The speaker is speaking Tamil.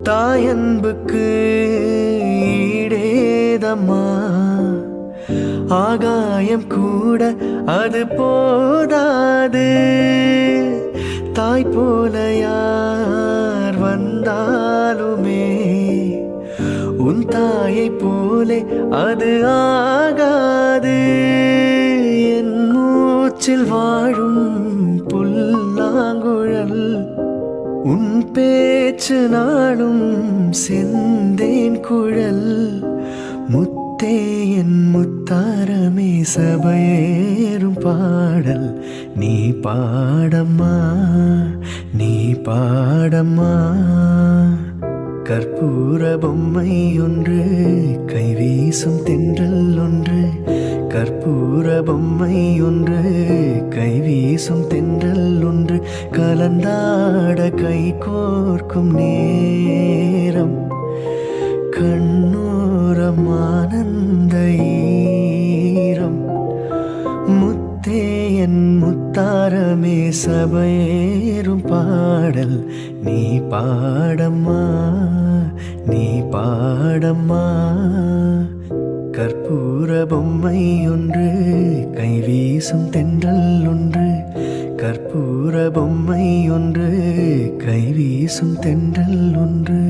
தாயன்புக்கு ஈடேதம்மா, ஆகாயம் கூட அது போதாது. தாய் போல யார் வந்தாலுமே உன் தாயை போலே அது ஆகாது. என் மூச்சில் வாழும் புல்லாங்குழல், உன் பேச்சு நாளும் செந்தேன் குழல். முத்தே என் முத்தாரமே, சபையேறும் பாடல் நீ பாடம்மா, நீ பாடம்மா. கற்பூர பொம்மை ஒன்று, கைவீசும் தென்றல் ஒன்று. கற்பூர பொம்மை ஒன்று, கைவீசும் தென்றல் ஒன்று. கலந்தாட கை கோர்க்கும் நேரம், கண்ணோரம் ஆனந்த ஈரம். முத்தே என் முத்தாரமே, சபையேறும் பாடல் நீ பாடம்மா, நீ பாடம்மா. கற்பூர பொம்மை ஒன்று, கைவீசும் தென்றல் ஒன்று. கற்பூர பொம்மை ஒன்று, கைவீசும் தென்றல் ஒன்று.